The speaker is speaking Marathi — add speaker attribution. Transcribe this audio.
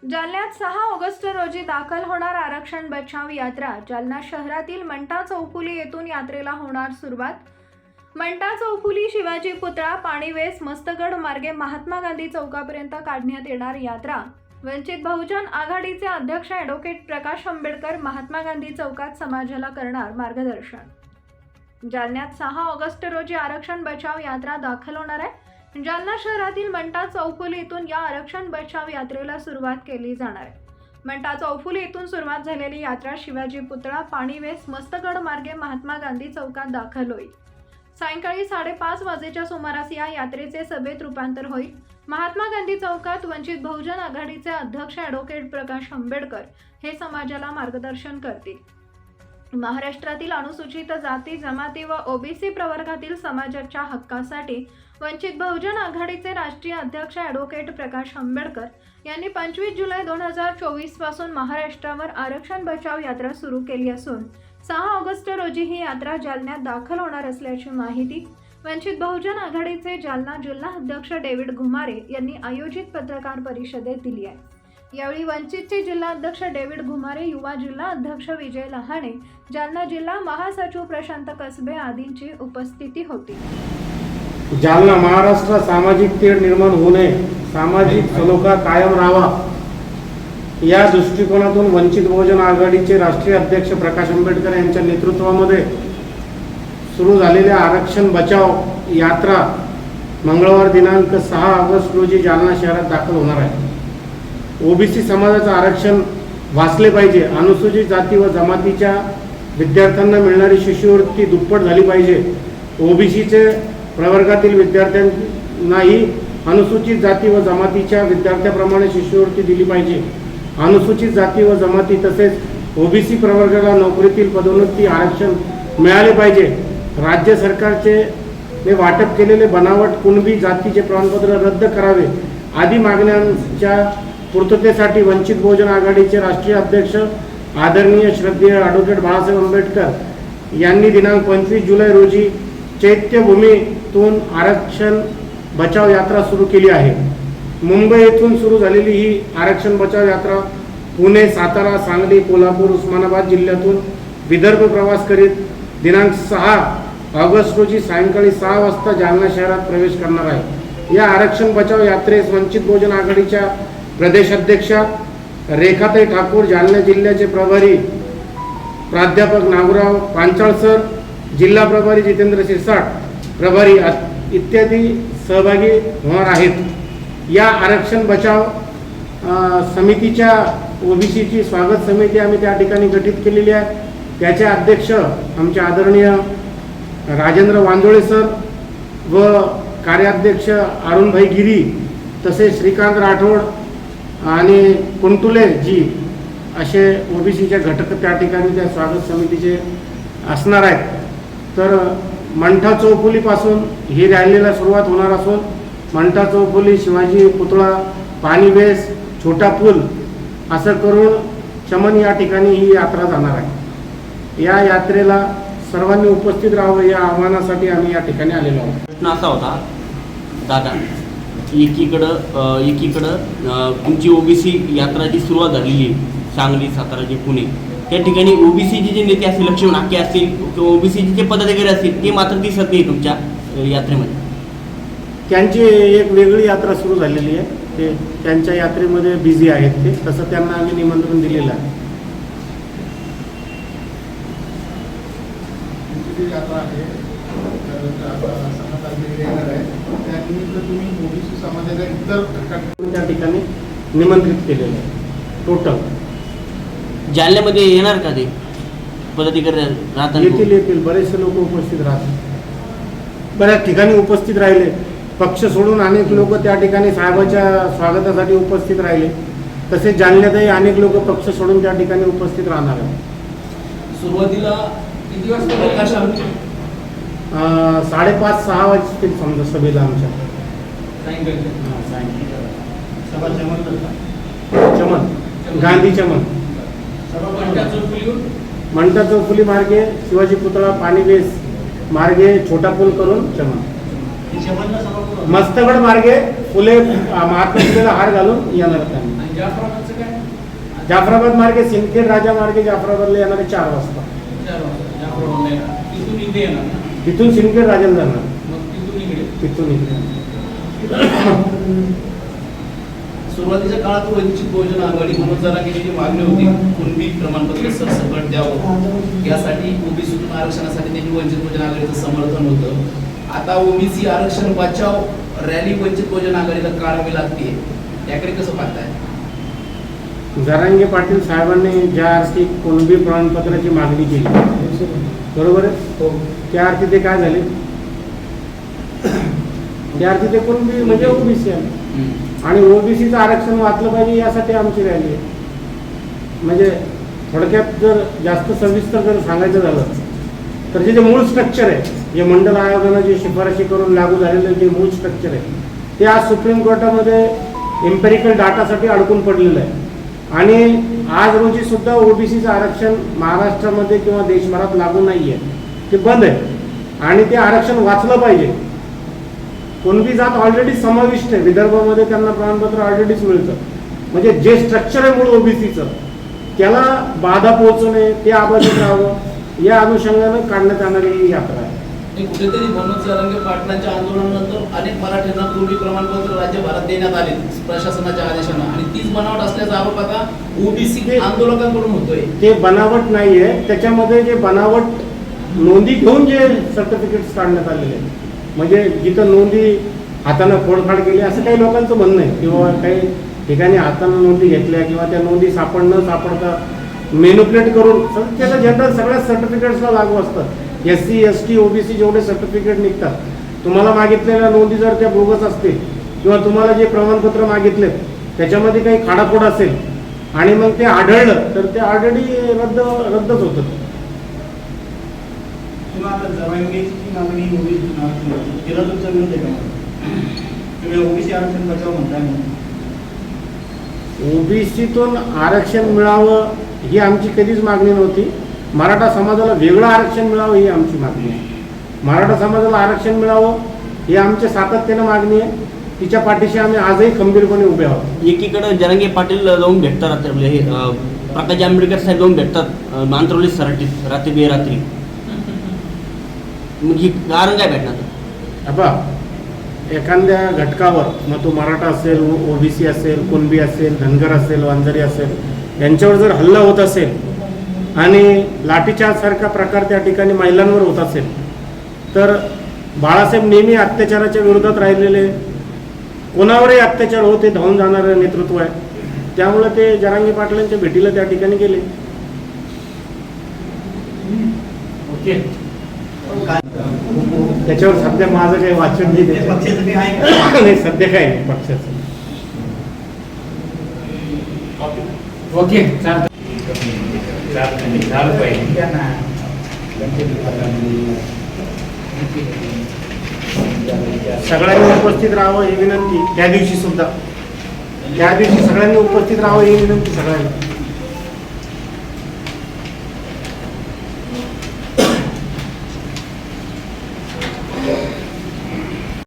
Speaker 1: जालन्यात 6 ऑगस्ट रोजी दाखल होणार आरक्षण बचाव यात्रा। जालना शहरातील मंठा चौफुली येथून यात्रेला होणार सुरुवात। मंठा चौफुली शिवाजी पुतळा पाणीवेस मस्तगड मार्गे महात्मा गांधी चौकापर्यंत काढण्यात येणार यात्रा। वंचित बहुजन आघाडीचे अध्यक्ष ॲडव्होकेट प्रकाश आंबेडकर महात्मा गांधी चौकात समाजाला करणार मार्गदर्शन। जालन्यात 6 ऑगस्ट रोजी आरक्षण बचाव यात्रा दाखल होणार आहे। जालना शहरातील मंठा चौफुली येथून या आरक्षण बचाव यात्रेला सुरुवात केली जाणार आहे। मंठा चौफुली येथून सुरुवात झालेली यात्रा शिवाजी पुतळा पाणीवेस मस्तगड मार्गे महात्मा गांधी चौकात दाखल होईल। सायंकाळी 5:30 वाजेच्या सुमारास या यात्रेचे सभेत रूपांतर होईल। महात्मा गांधी चौकात वंचित बहुजन आघाडीचे अध्यक्ष ॲडव्होकेट प्रकाश आंबेडकर हे समाजाला मार्गदर्शन करतील। महाराष्ट्रातील अनुसूचित जाती जमाती व ओबीसी प्रवर्गातील समाजाच्या हक्कासाठी वंचित बहुजन आघाडीचे राष्ट्रीय अध्यक्ष ॲडव्होकेट प्रकाश आंबेडकर यांनी 25 जुलै 2024 पासून महाराष्ट्रावर आरक्षण बचाव यात्रा सुरू केली असून 6 ऑगस्ट रोजी ही यात्रा जालन्यात दाखल होणार असल्याची माहिती वंचित बहुजन आघाडीचे जालना जिल्हा अध्यक्ष डेव्हिड घुमारे यांनी आयोजित पत्रकार परिषदेत दिली आहे। यावेळी वंचितचे जिल्हा अध्यक्ष डेव्हिड घुमारे, युवा जिल्हा अध्यक्ष विजय लहाणे, जालना जिल्हा महासचिव प्रशांत कसबे आदींची उपस्थिती होती।
Speaker 2: जालना महाराष्ट्र सामाजिक तेढ निर्माण होऊ नये, सामाजिक सलोखा कायम राहावा या दृष्टिकोनातून वंचित बहुजन आघाडीचे राष्ट्रीय अध्यक्ष प्रकाश आंबेडकर यांच्या नेतृत्वामध्ये सुरू झालेल्या आरक्षण बचाव यात्रा मंगळवार दिनांक 6 ऑगस्ट रोजी जालना शहरात दाखल होणार आहे। ओबीसी समाजाचं आरक्षण वाचले पाहिजे, अनुसूचित जाती व जमातीच्या विद्यार्थ्यांना मिळणारी शिष्यवृत्ती दुप्पट झाली पाहिजे, ओबीसीचे प्रवर्गातील विद्यार्थ्यांनाही अनुसूचित जाती व जमातीच्या विद्यार्थ्याप्रमाणे शिष्यवृत्ती दिली पाहिजे, अनुसूचित जाती व जमाती तसेच ओबीसी प्रवर्गाला नोकरीतील पदोन्नती आरक्षण मिळाले पाहिजे, राज्य सरकारचे वाटप केलेले बनावट कुणबी जातीचे प्रमाणपत्र रद्द करावे आदी मागण्यांच्या पूर्ततेसाठी वंचित बहुजन आघाडीचे राष्ट्रीय अध्यक्ष आदरणीय श्रद्धेय ॲडव्होकेट बाळासाहेब आंबेडकर यांनी दिनांक 25 जुलै रोजी चैत्यभूमीतून आरक्षण बचाव यात्रा सुरू केली आहे। मुंबई येथून सुरू झालेली ही आरक्षण बचाव यात्रा पुणे, सातारा, सांगली, कोल्हापूर, उस्मानाबाद जिल्ह्यातून विदर्भ प्रवास करीत दिनांक 6 ऑगस्ट रोजी सायंकाळी 6 वाजता जालना शहरात प्रवेश करणार आहे। या आरक्षण बचाव यात्रेस वंचित बहुजन आघाडीच्या प्रदेशाध्यक्षा रेखाताई ठाकूर, जालना जिल्ह्याचे प्रभारी प्राध्यापक नागुराव पांचाळसर, जिल्हा प्रभारी जितेंद्र शिरसाट, प्रभारी इत्यादी सहभागी होणार आहेत। या आरक्षण बचाव समितीच्या ओबीसीची स्वागत समिती आम्ही त्या ठिकाणी गठीत केलेली आहे। त्याचे अध्यक्ष आमचे आदरणीय राजेंद्र वांजोळे सर व कार्याध्यक्ष अरुणभाई गिरी, तसेच श्रीकांत राठोड आणि कुंटुले जी असे ओबीसीचे घटक त्या ठिकाणी त्या स्वागत समितीचे असणार आहेत। तर मंठा चौफुलीपासून ही रॅलीला सुरुवात होणार असून मंठा चौफुली, शिवाजी पुतळा, पाणीवेस, छोटा पूल असं करून चमन या ठिकाणी ही यात्रा जाणार आहे। या यात्रेला सर्वांनी उपस्थित राहावं या आव्हानासाठी आम्ही या ठिकाणी आलेलो आहोत।
Speaker 3: प्रश्न असा होता दादा, एकीकडं तुमची ओबीसी यात्रा जी सुरुवात झालेली सांगली, सातारा, जे पुणे त्या ठिकाणी ओबीसीचे जे नेते असतील, लक्ष्मण हाके असतील किंवा ओबीसीचे जे पदाधिकारी असतील ते मात्र दिसत नाही तुमच्या यात्रेमध्ये।
Speaker 2: त्यांची एक वेगळी यात्रा सुरू झालेली आहे, ते त्यांच्या यात्रेमध्ये बिझी आहेत ते, तसं त्यांना आम्ही निमंत्रण दिलेलं आहे।
Speaker 4: यात्रा आहे तुम्ही ओबीसी समाजाच्या इतर
Speaker 2: त्या ठिकाणी निमंत्रित केलेलं आहे। टोटल
Speaker 3: जालन्यामध्ये येणार का ते पदाधिकारी राहतात?
Speaker 2: येतील बरेचसे लोक उपस्थित राहतात, बऱ्याच ठिकाणी उपस्थित राहिले, पक्ष सोडून अनेक लोक त्या ठिकाणी साहेबाच्या स्वागतासाठी उपस्थित राहिले, तसेच जालन्यातही अनेक लोक पक्ष सोडून त्या ठिकाणी उपस्थित राहणार आहेत।
Speaker 5: सुरुवातीला किती वाजता
Speaker 2: 5:30-6 वाजतील समजा सभेला आमच्या चमन गांधी चमन मंठा चौफुली मार्गे शिवाजी पुतळा पाणीवेस मार्गे छोटा पूल करून चमन। मस्तगड मार्गे फुले महात्मा फुलेला हार घालून येणार त्यांनी.
Speaker 5: आणि जाफराबादचं काय?
Speaker 2: जाफराबाद मार्गे सिंदखेड राजा मार्गे जाफराबादला येणारे 4 वाजता.
Speaker 5: जाफराबादला येणार. तिथून इथे येणार ना?
Speaker 2: तिथून सिंदखेड राजाला जाणार.
Speaker 5: मग तिथून इकडे.
Speaker 2: तिथून इथे.
Speaker 6: सुरुवातीच्या काळात वंचित बहुजन आघाडी मनोज जरांगेची जी मागणी होती कुणबी प्रमाणपत्र सरसकट द्यावं यासाठी ओबीसीतून आरक्षणासाठी त्यांनी वंचित बहुजन आघाडीचं समर्थन होतं. आता ओबीसी आरक्षण बचाव रॅली वंचित बहुजन आघाडीला काढावी लागते, याकडे कसं पाहताय?
Speaker 2: जरांगे पाटील साहेबांनी ज्या अर्थी कुणबी प्रमाणपत्राची मागणी केली बरोबर आहे, त्या अर्थी ते काय झाले, त्या अर्थी ते कुणबी म्हणजे ओबीसी आहे आणि ओबीसीचं आरक्षण वाचलं पाहिजे यासाठी आमची रॅली आहे. म्हणजे थोडक्यात जर जास्त सविस्तर जर सांगायचं झालं तर जे मूळ स्ट्रक्चर आहे, जे मंडल आयोगानं जे शिफारशी करून लागू झालेलं जे मूळ स्ट्रक्चर आहे ते आज सुप्रीम कोर्टामध्ये एम्पेरिकल डाटासाठी अडकून पडलेलं आहे. आणि आज रोजी सुद्धा ओबीसीचं आरक्षण महाराष्ट्रामध्ये किंवा देशभरात लागू नाही आहे, ते बंद आहे आणि ते आरक्षण वाचलं पाहिजे. कुणबी जात ऑलरेडी समाविष्ट आहे, विदर्भामध्ये त्यांना प्रमाणपत्र ऑलरेडीच मिळतं. म्हणजे जे स्ट्रक्चर आहे मूळ ओबीसीचं त्याला बाधा पोहोचू नये, ते अबाधित राहावं या अनुषंगानं काढण्यात येणारी ही यात्रा आहे.
Speaker 6: कुठेतरी मनोज जरांगे पाटलांच्या आंदोलनानंतर अनेक मराठ्यांना कुणबी प्रमाणपत्र राज्यभरात देण्यात आले प्रशासनाच्या आदेशानं आणि तीच बनावट असल्याचा आरोप आता ओबीसी आंदोलकांकडून होतोय.
Speaker 2: ते बनावट नाहीये, त्याच्यामध्ये जे बनावट नोंदी घेऊन जे सर्टिफिकेट्स काढण्यात आलेले आहेत, म्हणजे जिथं नोंदी हातानं फोडफाड केली असं काही लोकांचं म्हणणं आहे किंवा काही ठिकाणी हातानं नोंदी घेतल्या किंवा त्या नोंदी न सापडता मेन्युप्लेट करून त्याचं जनरल सगळ्या सर्टिफिकेट्सला लागू असतात. SC ST OBC जेवढे सर्टिफिकेट निघतात, तुम्हाला मागितलेल्या नोंदी जर त्या बोगस असतील किंवा तुम्हाला जे प्रमाणपत्र मागितले त्याच्यामध्ये काही खाडाखोड असेल आणि मग ते आढळलं तर ते ऑलरेडी रद्दच होतं. ओबीसीतून आरक्षण मिळावं ही आमची कधीच मागणी नव्हती. मराठा समाजाला वेगळं आरक्षण मिळावं ही आमची मागणी आहे. मराठा समाजाला आरक्षण मिळावं ही आमच्या सातत्यानं मागणी आहे. तिच्या पाठीशी आम्ही आजही खंबीरपणे उभे आहोत.
Speaker 3: एकीकडे जरांगे पाटील जाऊन भेटतात, हे प्रकाश आंबेडकर साहेब जाऊन भेटतात मांत्रवली सराटीत रात्री बेरात्री, मग ही कारण काय भेटणार?
Speaker 2: अबा एखाद्या घटकावर, मग तो मराठा असेल, ओबीसी असेल, कुणबी असेल, धनगर असेल, वांजरी असेल, यांच्यावर जर हल्ला होत असेल आणि लाठीचार्जसारखा प्रकार त्या ठिकाणी महिलांवर होत असेल तर बाळासाहेब नेहमी अत्याचाराच्या विरोधात राहिलेले, कोणावरही अत्याचार होते धावून जाणारं नेतृत्व आहे. त्यामुळे ते जरांगे पाटलांच्या भेटीला त्या ठिकाणी गेले. त्याच्यावर सध्या माझं काही वाचन नाही, सध्या काय नाही पक्षाचं.
Speaker 5: ओके, चालतं. झालं पाहिजे.
Speaker 2: सगळ्यांनी उपस्थित राहावं ही विनंती. त्या दिवशी सगळ्यांनी उपस्थित राहावं ही विनंती सगळ्यांनी.